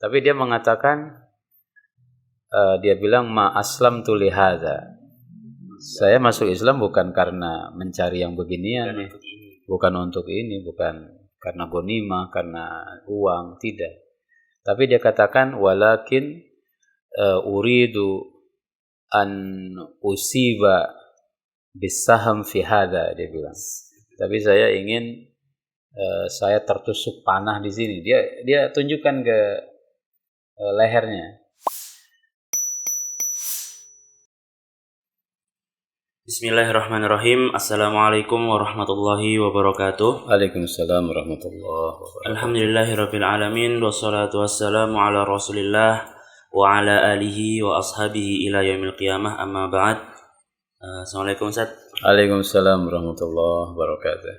Tapi dia mengatakan, dia bilang ma aslamtu li hadza. Saya masuk Islam bukan karena mencari yang beginian nih. Bukan untuk ini, bukan karena gonimah, karena uang, tidak. Tapi dia katakan walakin uridu an usiba bisaham fi hadza, dia bilang. Tapi saya ingin saya tertusuk panah di sini. Dia tunjukkan ke lehernya. Bismillahirrahmanirrahim. Assalamualaikum warahmatullahi wabarakatuh. Waalaikumsalam warahmatullahi wabarakatuh. Alhamdulillahirabbil alamin wassalatu wassalamu ala Rasulillah wa ala alihi wa ashabihi ila yaumil qiyamah, amma ba'd. Assalamualaikum Ustaz. Waalaikumsalam warahmatullahi wabarakatuh.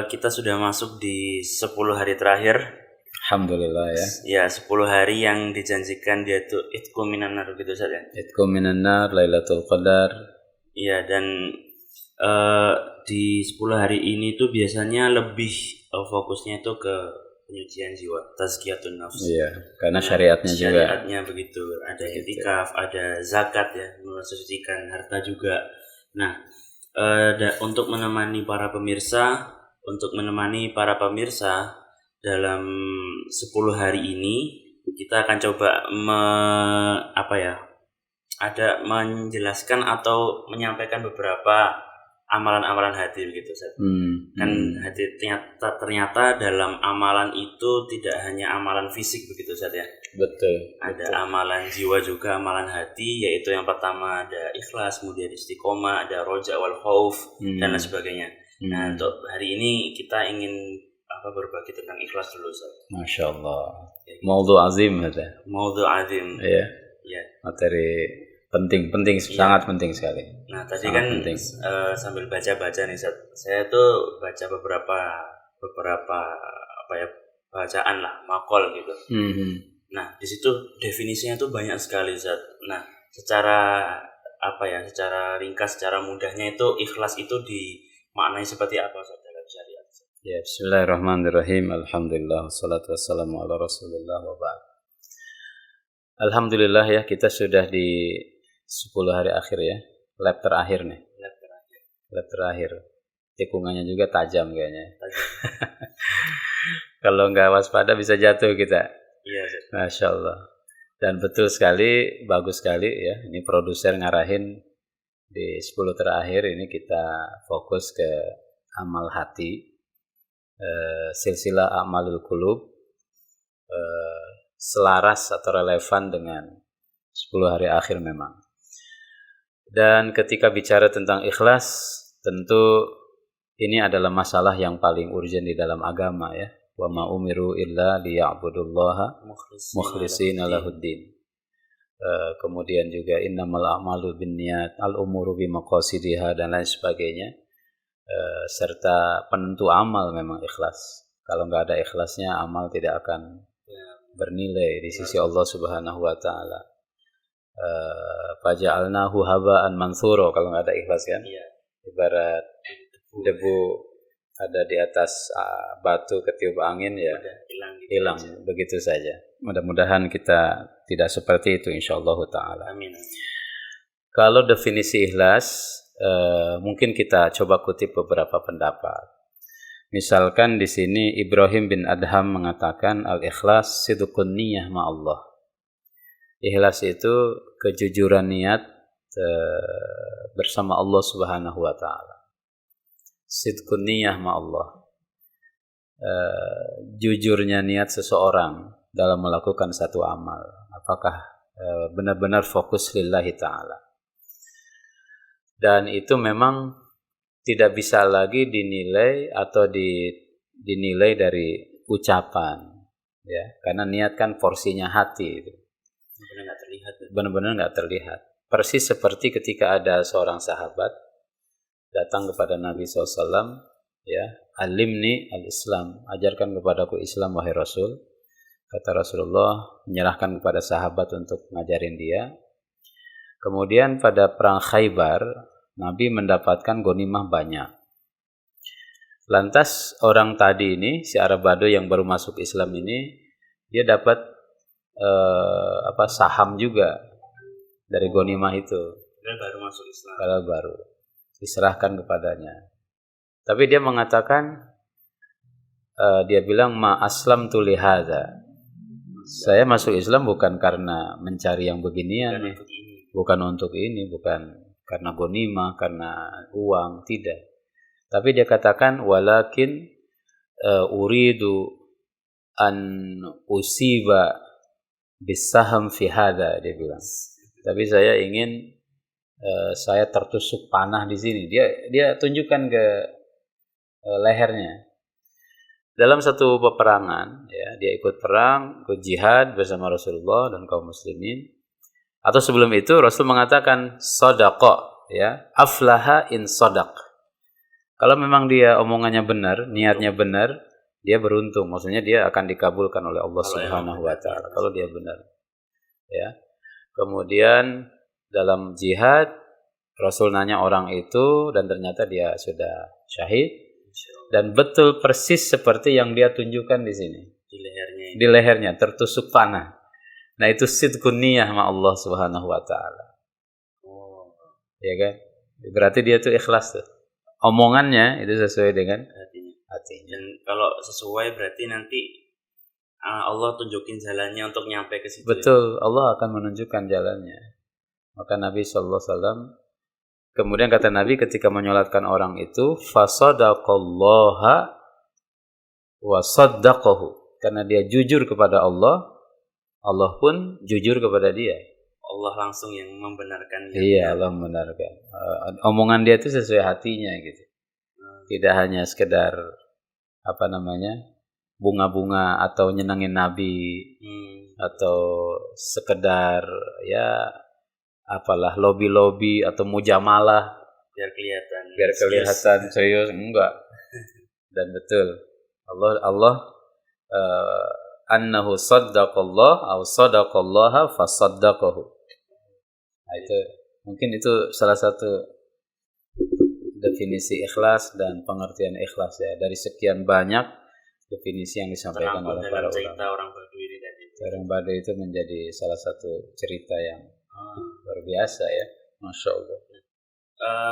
Kita sudah masuk di 10 hari terakhir. Alhamdulillah ya. Ya, 10 hari yang dijanjikan dia itu itqu minan nar gitu Ustaz ya. Itqu minan nar, Lailatul Qadar. Iya, dan di 10 hari ini tuh biasanya lebih fokusnya itu ke penyucian jiwa, tazkiyatun nafs. Iya, karena syariatnya juga. Syariatnya begitu, ada i'tikaf, ada zakat ya, mensucikan harta juga. Nah, untuk menemani para pemirsa dalam 10 hari ini kita akan coba menjelaskan atau menyampaikan beberapa amalan-amalan hati begitu Ustaz. Kan hati ternyata dalam amalan itu tidak hanya amalan fisik begitu Ustaz ya. Betul. Ada amalan jiwa juga, amalan hati, yaitu yang pertama ada ikhlas, kemudian istiqomah, ada roja wal khauf dan lain sebagainya. Nah, untuk hari ini kita ingin berbagi tentang ikhlas dulu Ustaz. Masyaallah. Maudhu azim ada. Maudhu azim. Iya. Ya. Materi penting sangat penting sekali. Nah, tadi sangat kan penting. Sambil baca-baca nih Ustaz, saya tuh baca beberapa bacaan lah, makol gitu. Nah, di situ definisinya tuh banyak sekali Ustaz. Nah, secara ringkas, secara mudahnya itu ikhlas itu dimaknai seperti apa Ustaz dalam syariat? Ya, bismillahirrahmanirrahim. Alhamdulillah wassalatu wassalamu ala Rasulillah wa ba'd. Alhamdulillah ya, kita sudah di 10 hari akhir ya. Lap terakhir nih. Lap terakhir. Tikungannya juga tajam kayaknya. Kalau nggak waspada bisa jatuh kita. Iya. Masya Allah. Dan betul sekali, bagus sekali ya. Ini produser ngarahin di 10 terakhir ini kita fokus ke amal hati. Silsilah amalul qulub. Selaras atau relevan dengan 10 hari akhir memang. Dan ketika bicara tentang ikhlas, tentu ini adalah masalah yang paling urgent di dalam agama ya. Wa ma umiru illa liya'budullaha mukhlishina lahuddin. Kemudian juga innamal a'malu binniyat, al-umuru bimaqasidiha dan lain sebagainya. Serta penentu amal memang ikhlas. Kalau enggak ada ikhlasnya, amal tidak akan bernilai di sisi Allah Subhanahu wa taala. Faja'alnahu haba'an mansura, kalau enggak ada ikhlas kan? Iya. Ibarat debu ada di atas batu ketiup angin ya hilang begitu saja. Mudah-mudahan kita tidak seperti itu insyaallah taala. Amin. Kalau definisi ikhlas mungkin kita coba kutip beberapa pendapat. Misalkan di sini Ibrahim bin Adham mengatakan al-ikhlas sidqun niyah ma'allah. Ikhlas itu kejujuran niat bersama Allah Subhanahu wa taala. Sidqun niyah ma'allah. Jujurnya niat seseorang dalam melakukan satu amal. Apakah benar-benar fokus lillahi ta'ala. Dan itu memang tidak bisa lagi dinilai atau dinilai dari ucapan ya, karena niat kan porsinya hati itu. Benar-benar nggak terlihat. Persis seperti ketika ada seorang sahabat datang kepada Nabi SAW ya, alimni al-Islam, ajarkan kepadaku Islam wahai Rasul. Kata Rasulullah, menyerahkan kepada sahabat untuk ngajarin dia. Kemudian pada perang Khaybar Nabi mendapatkan ghanimah banyak. Lantas orang tadi ini, si Arab Badu yang baru masuk Islam ini, dia dapat saham juga dari ghanimah itu. Dan baru masuk Islam. Kalau baru diserahkan kepadanya. Tapi dia mengatakan, dia bilang ma aslamtu li hadza. Saya masuk Islam bukan karena mencari yang beginian, bukan untuk ini, bukan karena ghanimah, karena uang, tidak. Tapi dia katakan walakin uridu an usiba bisaham fi hadza, dia bilang. Tapi saya ingin saya tertusuk panah di sini. Dia tunjukkan ke lehernya. Dalam satu peperangan, ya, dia ikut perang, ikut jihad bersama Rasulullah dan kaum muslimin. Atau sebelum itu Rasul mengatakan shadaqa, ya, aflaha in shadaq. Kalau memang dia omongannya benar, niatnya benar, dia beruntung. Maksudnya dia akan dikabulkan oleh Allah Subhanahu wa taala kalau dia benar. Ya. Kemudian dalam jihad Rasul nanya orang itu dan ternyata dia sudah syahid. Dan betul persis seperti yang dia tunjukkan di sini. Di lehernya tertusuk panah. Nah, itu sidqun niyah sama Allah Subhanahu wa taala. Ya kan? Berarti dia tuh ikhlas tuh. Omongannya itu sesuai dengan hatinya. Dan kalau sesuai berarti nanti Allah tunjukin jalannya untuk nyampe ke situ. Betul, Allah akan menunjukkan jalannya. Maka Nabi sallallahu alaihi wasallam, kemudian kata Nabi ketika menyolatkan orang itu, fasadaqallaha wa saddaqahu. Karena dia jujur kepada Allah, Allah pun jujur kepada dia. Allah langsung yang membenarkan. Iya, Allah membenarkan. Omongan dia itu sesuai hatinya gitu. Tidak hanya sekedar bunga-bunga atau nyenangin Nabi, atau sekedar lobby-lobby atau mujamalah biar kelihatan serius, enggak. Dan betul Allah annahu saddaqallah aw sadaqallaha fasaddaqahu. Nah, itu mungkin itu salah satu definisi ikhlas dan pengertian ikhlas, ya, dari sekian banyak definisi yang disampaikan oleh para ulama. Orang Badui itu menjadi salah satu cerita yang luar biasa, ya, Masya Allah.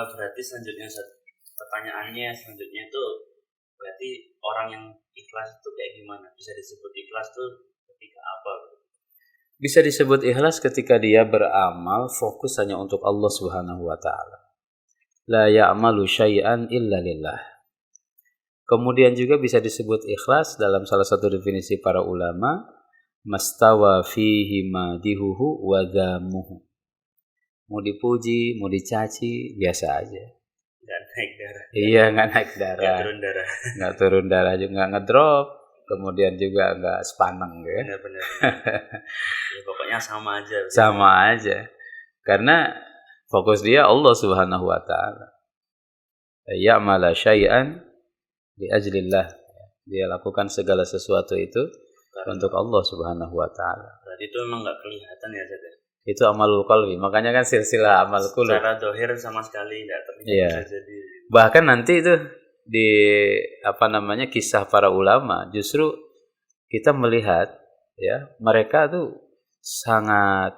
Berarti selanjutnya pertanyaannya itu berarti orang yang ikhlas itu kayak gimana? Bisa disebut ikhlas tuh ketika apa? Bisa disebut ikhlas ketika dia beramal fokus hanya untuk Allah Subhanahu wa taala. La ya'malu syai'an illa lillah. Kemudian juga bisa disebut ikhlas dalam salah satu definisi para ulama, mastawa fihi madihuhu wa dhamuhu. Mau dipuji, mau dicaci, biasa aja. Nggak naik darah. Iya, nggak naik darah. Nggak turun darah. Nggak turun darah juga, nggak ngedrop. Kemudian juga nggak sepaneng, ya. Benar. Ya, pokoknya sama aja. Sama aja. Karena fokus dia Allah Subhanahu wa taala. Ya'mala syai'an li ajlillah. Dia lakukan segala sesuatu itu untuk Allah Subhanahu wa taala. Berarti itu memang enggak kelihatan ya, Zat. Itu amalul qalbi. Makanya kan silsilah amal qulub. Secara zahir sama sekali enggak terlihat. Iya. Jadi bahkan nanti itu di kisah para ulama justru kita melihat, ya, mereka tuh sangat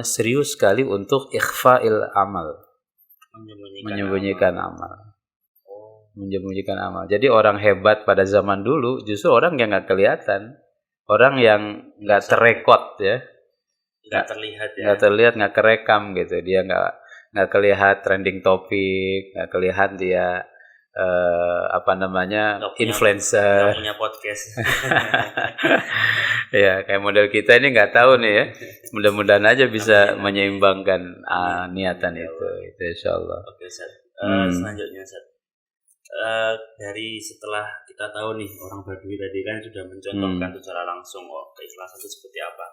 serius sekali untuk ikhfa'il amal, menyembunyikan amal. Menyembunyikan amal. Jadi orang hebat pada zaman dulu justru orang yang nggak kelihatan, orang yang nggak terekod, ya, nggak terlihat, ya, nggak terlihat, nggak kerekam gitu. Dia nggak kelihatan trending topik, nggak kelihatan dia influencer, nggak punya podcast. Ya, kayak model kita ini nggak tahu nih, ya. Mudah-mudahan aja bisa menyeimbangkan niatan itu insyaallah. Oke, Ustaz. Selanjutnya, Ustaz. Dari setelah kita tahu nih orang Badui tadi kan sudah mencontohkan secara langsung keikhlasan itu seperti apa,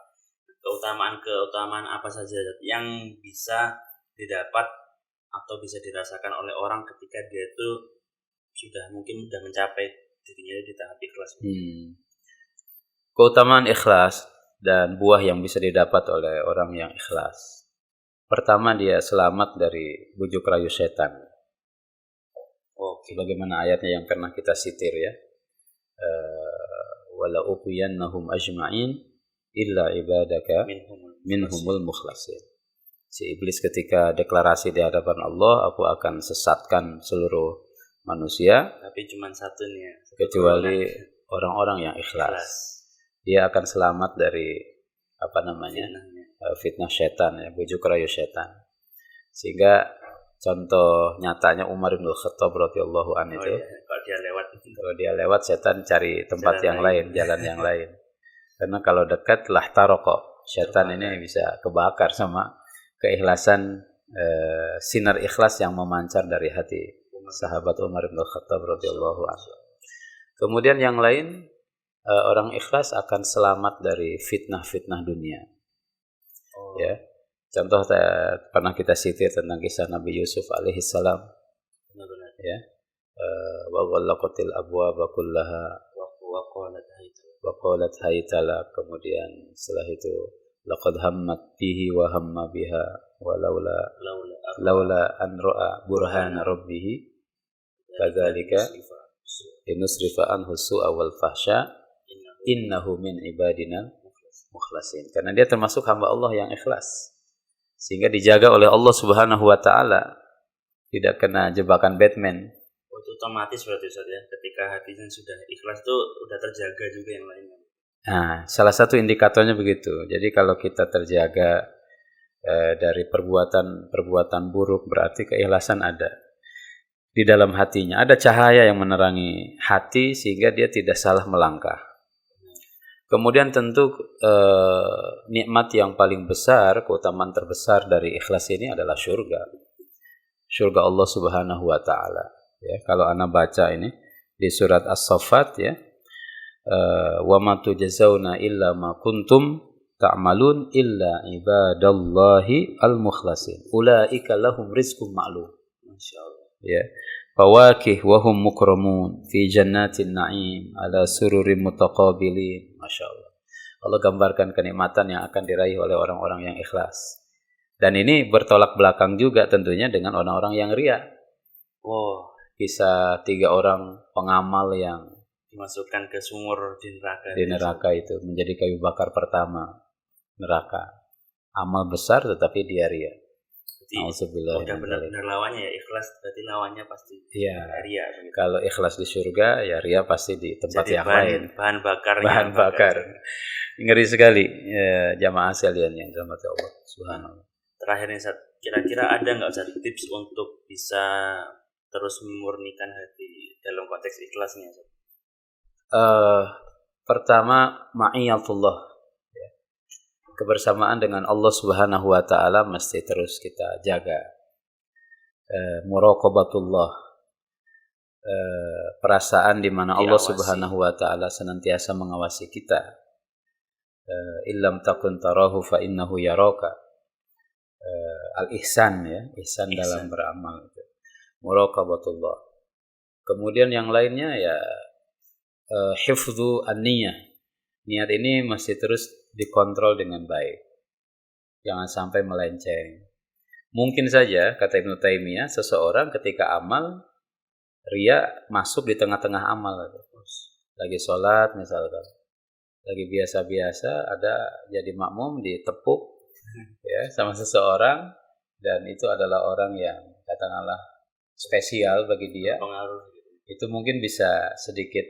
keutamaan apa saja yang bisa didapat atau bisa dirasakan oleh orang ketika dia itu sudah mencapai dirinya di tahap ikhlas. Keutamaan ikhlas dan buah yang bisa didapat oleh orang yang ikhlas. Pertama, dia selamat dari bujuk rayu setan. Sebagaimana ayatnya yang pernah kita sitir, ya. wala uqiyannahum ajma'in illa ibadaka minhumul mukhlasin. Si iblis ketika deklarasi di hadapan Allah, aku akan sesatkan seluruh manusia, tapi cuma satu nih ya, kecuali orang-orang yang ikhlas. Dia akan selamat dari fitnah setan, ya, bujuk rayu setan. Sehingga contoh nyatanya Umar bin Khattab radhiyallahu anhu itu, kalau dia lewat setan cari tempat yang lain, jalan yang lain. Karena kalau dekat lah taroko, setan ini bisa kebakar sama keikhlasan, sinar ikhlas yang memancar dari hati sahabat Umar bin Khattab radhiyallahu anhu. Kemudian yang lain, orang ikhlas akan selamat dari fitnah-fitnah dunia. Ya, contoh pernah kita sitir tentang kisah Nabi Yusuf alaihissalam. Ya, wa ghallaqatil abwaaba kullaha wa qalat haytala. Kemudian setelah itu laqad hammat bihi wa hamma biha wa laula an ra'a burhana rabbih kadzalika linusrifa anhu su'a wal fahsya innahu min ibadina mukhlasin. Karena dia termasuk hamba Allah yang ikhlas, sehingga dijaga oleh Allah Subhanahu wa taala, tidak kena jebakan Batman. Itu otomatis berarti Ustaz ya, ketika hatinya sudah ikhlas tuh udah terjaga juga yang lainnya. Nah, salah satu indikatornya begitu. Jadi kalau kita terjaga dari perbuatan buruk, berarti keikhlasan ada di dalam hatinya. Ada cahaya yang menerangi hati sehingga dia tidak salah melangkah. Kemudian tentu nikmat yang paling besar, keutamaan terbesar dari ikhlas ini adalah surga. Surga Allah Subhanahu wa taala. Ya, kalau ana baca ini di surat As-Saffat, ya. Wa ma tujzauna illa ma kuntum ta'malun illa ibadallahi al-mukhlasin ulaika lahum rizqum ma'lum. Masyaallah. Ya, fawakih wa hum mukramun fi jannatin na'im ala sururin mutaqabilin. Masyaallah. Allah gambarkan kenikmatan yang akan diraih oleh orang-orang yang ikhlas. Dan ini bertolak belakang juga tentunya dengan orang-orang yang riya. Kisah 3 orang pengamal yang dimasukkan ke sumur di neraka itu menjadi kayu bakar pertama neraka. Amal besar tetapi dia ria. Udah benar-benar lawannya ya, ikhlas berarti lawannya pasti ria. Begitu. Kalau ikhlas di surga, ya ria pasti di tempat jadi yang lain. Bahan bakar. Ngeri sekali, ya, jamaah sekalian yang dirahmati Allah Subhanahu. Terakhir nih, kira-kira ada nggak Ustaz tips untuk bisa terus memurnikan hati dalam konteks ikhlasnya? Pertama, ma'iyatullah, ya. Kebersamaan dengan Allah Subhanahu wa taala mesti terus kita jaga. Muraqabatullah, perasaan di mana Allah Subhanahu wa taala senantiasa mengawasi kita. Illam takun tarahu fa innahu yaraka. Al-ihsan, ya, ihsan dalam beramal itu. Muraqabatullah. Kemudian yang lainnya ya hifdzu an-niyah. Niat ini masih terus dikontrol dengan baik. Jangan sampai melenceng. Mungkin saja, kata Ibnu Taimiyah, seseorang ketika amal, riya masuk di tengah-tengah amal. Lagi sholat misalkan, lagi biasa-biasa, ada jadi makmum ditepuk ya sama seseorang, dan itu adalah orang yang katakanlah spesial bagi dia. Itu mungkin bisa sedikit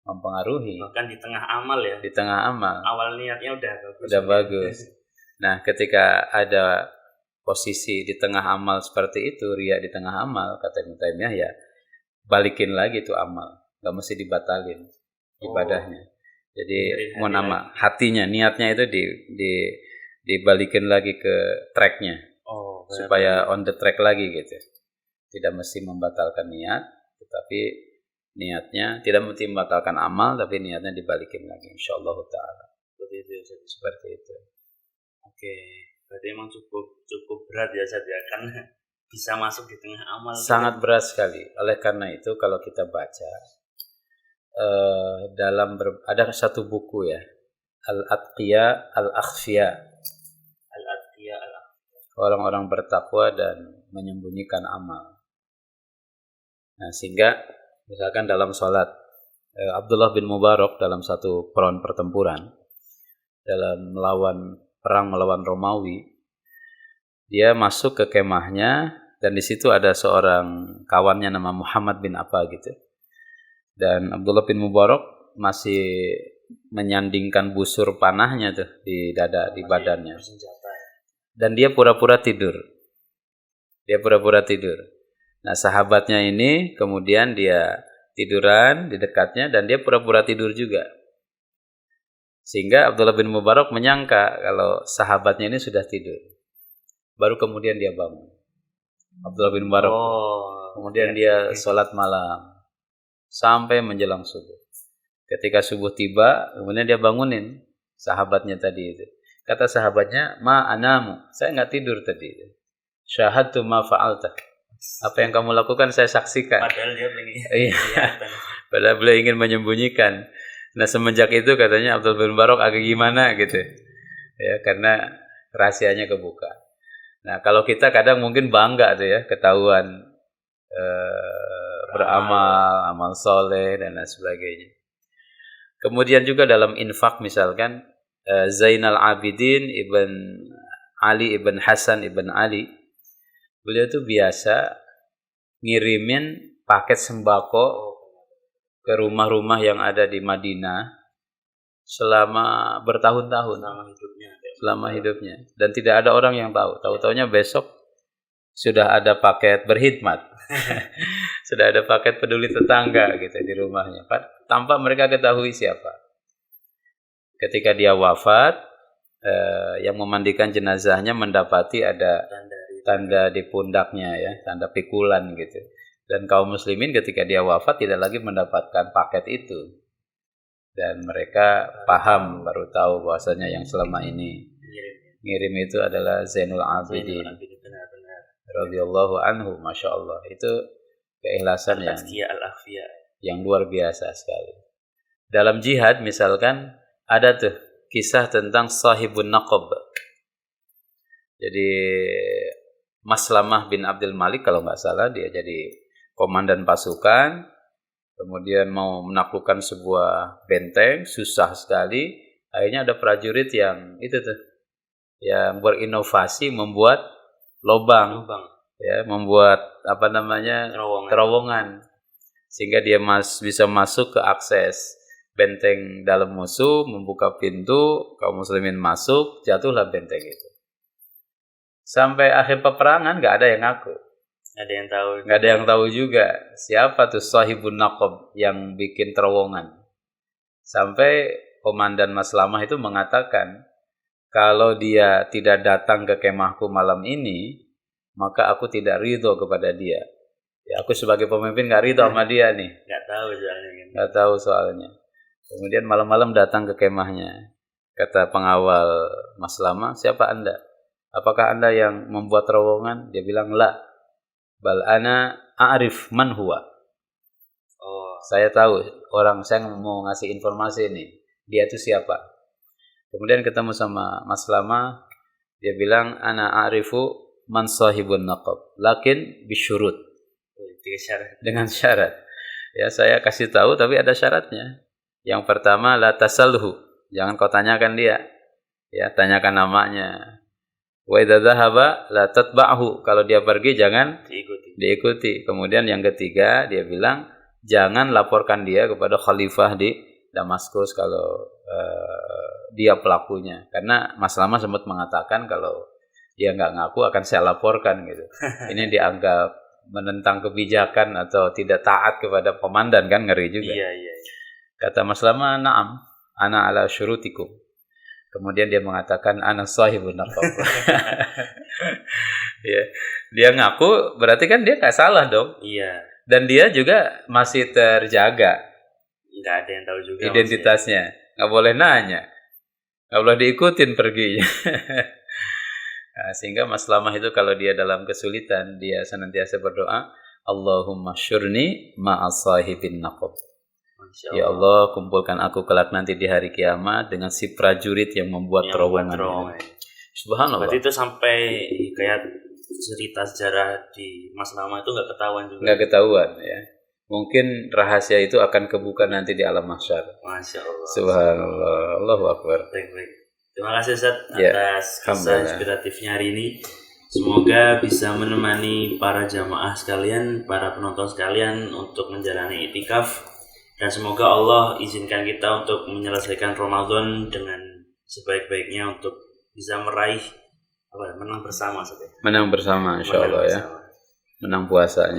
mempengaruhi. Bahkan di tengah amal ya. Di tengah amal. Awal niatnya udah bagus. Nah, ketika ada posisi di tengah amal seperti itu, riya di tengah amal, kata Ibnu Taimiyah, ya balikin lagi itu amal. Gak mesti dibatalin ibadahnya. Jadi hatinya, niatnya itu dibalikin lagi ke tracknya. Supaya on the track lagi gitu. Tidak mesti membatalkan niat, tetapi niatnya tidak mesti membatalkan amal, tapi niatnya dibalikin lagi, insyaallah taala. Seperti itu. Oke, berarti emang cukup berat ya Ustaz ya, karena bisa masuk di tengah amal. Sangat berat sekali. Oleh karena itu kalau kita baca ada satu buku ya, Al-Atqiya Al-Akhfiya. Al-Atqiya Al-Akhfiya. Orang-orang bertakwa dan menyembunyikan amal. Nah, sehingga misalkan dalam sholat, Abdullah bin Mubarak dalam satu front pertempuran dalam perang melawan Romawi. Dia masuk ke kemahnya dan di situ ada seorang kawannya nama Muhammad bin apa gitu. Dan Abdullah bin Mubarak masih menyandingkan busur panahnya tuh di dada, di badannya. Dan dia pura-pura tidur. Nah, sahabatnya ini kemudian dia tiduran di dekatnya dan dia pura-pura tidur juga. Sehingga Abdullah bin Mubarak menyangka kalau sahabatnya ini sudah tidur. Baru kemudian dia bangun. Abdullah bin Mubarak. Kemudian dia sholat malam sampai menjelang subuh. Ketika subuh tiba, kemudian dia bangunin sahabatnya tadi itu. Kata sahabatnya, ma anamu, saya nggak tidur tadi. Syahadtu ma fa'alta. Apa yang kamu lakukan saya saksikan. Padahal dia ingin. Padahal beliau ingin menyembunyikan. Nah, semenjak itu katanya Abdul bin Mubarak agak gimana gitu. Ya, karena rahasianya kebuka. Nah, kalau kita kadang mungkin bangga tuh ya, ketahuan beramal, amal soleh dan lain sebagainya. Kemudian juga dalam infak misalkan Zainal Abidin ibn Ali ibn Hasan ibn Ali, beliau tuh biasa ngirimin paket sembako ke rumah-rumah yang ada di Madinah selama bertahun-tahun, selama hidupnya. Dan tidak ada orang yang tahu. Tahu-taunya besok sudah ada paket berkhidmat. Sudah ada paket peduli tetangga gitu di rumahnya. Tanpa mereka ketahui siapa. Ketika dia wafat, yang memandikan jenazahnya mendapati ada tanda di pundaknya ya, tanda pikulan gitu. Dan kaum muslimin ketika dia wafat tidak lagi mendapatkan paket itu. Dan mereka paham, baru tahu bahwasanya yang selama ini ngirim itu adalah Zainul Abidin radhiyallahu anhu, masya Allah. Itu keikhlasan yang luar biasa sekali. Dalam jihad misalkan ada tuh kisah tentang Sahibun Naqab. Jadi Maslamah bin Abdul Malik kalau nggak salah, dia jadi komandan pasukan. Kemudian mau menaklukkan sebuah benteng, susah sekali. Akhirnya ada prajurit yang itu tuh, yang berinovasi membuat lubang. Ya, membuat terowongan. Sehingga dia bisa masuk ke akses benteng dalam musuh, membuka pintu, kaum muslimin masuk, jatuhlah benteng itu. Sampai akhir peperangan nggak ada yang ngaku. Nggak ada yang tahu juga siapa tuh Sahibun Naqab yang bikin terowongan. Sampai komandan Maslamah itu mengatakan, kalau dia tidak datang ke kemahku malam ini, maka aku tidak ridho kepada dia. Ya, aku sebagai pemimpin nggak ridho sama dia nih. Nggak tahu soalnya. Kemudian malam-malam datang ke kemahnya. Kata pengawal Maslamah, siapa Anda? Apakah Anda yang membuat terowongan? Dia bilang, la. Bal ana a'rif man huwa. Saya tahu orang, saya mau ngasih informasi ini. Dia itu siapa? Kemudian ketemu sama Mas Lama, dia bilang ana a'rifu man sahibun naqab, lakin bisyurut. Dengan syarat. Ya, saya kasih tahu tapi ada syaratnya. Yang pertama la tasalhu. Jangan kau tanyakan dia. Ya, tanyakan namanya. Wa idza dhahaba la tatba'hu. Kalau dia pergi jangan diikuti. Kemudian yang ketiga dia bilang jangan laporkan dia kepada khalifah di Damaskus kalau dia pelakunya. Karena Mas Lama sempat mengatakan kalau dia nggak ngaku akan saya laporkan gitu. Ini dianggap menentang kebijakan atau tidak taat kepada komandan, kan ngeri juga. Iya. Kata Mas Lama, na'am, ana ala syurutikum. Kemudian dia mengatakan ana sahibun naqab. Ya, dia ngaku berarti kan dia nggak salah dong. Iya. Dan dia juga masih terjaga. Nggak ada yang tahu juga identitasnya. Nggak boleh nanya. Nggak boleh diikutin perginya. Nah, sehingga Mas Lamah itu kalau dia dalam kesulitan, dia senantiasa berdoa, Allahumma syurni ma'as sahibin naqab. Ya Allah, kumpulkan aku kelak nanti di hari kiamat dengan si prajurit yang membuat terowongan. Subhanallah. Berarti itu sampai kayak cerita sejarah di Mas Lama itu nggak ketahuan juga. Nggak ketahuan ya. mungkin rahasia itu akan kebuka nanti di alam mahsyar. Masya Allah. Subhanallah, Allahu Akbar. Baik. Terima kasih Ustaz atas kisah inspiratifnya hari ini. Semoga bisa menemani para jamaah sekalian, para penonton sekalian untuk menjalani itikaf, dan semoga Allah izinkan kita untuk menyelesaikan Ramadan dengan sebaik-baiknya untuk bisa meraih menang bersama Ustaz. Menang bersama insyaallah ya. Menang puasanya,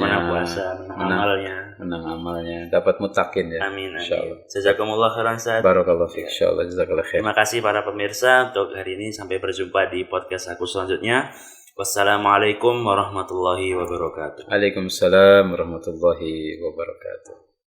menang amalnya, dapat mutakin ya. Amin. Insyaallah. Jazakumullah khairan Ustaz. Barakallahu fiik. Insyaallah jazakallahu khair. Terima kasih para pemirsa untuk hari ini, sampai berjumpa di podcast aku selanjutnya. Wassalamualaikum warahmatullahi wabarakatuh. Waalaikumsalam warahmatullahi wabarakatuh.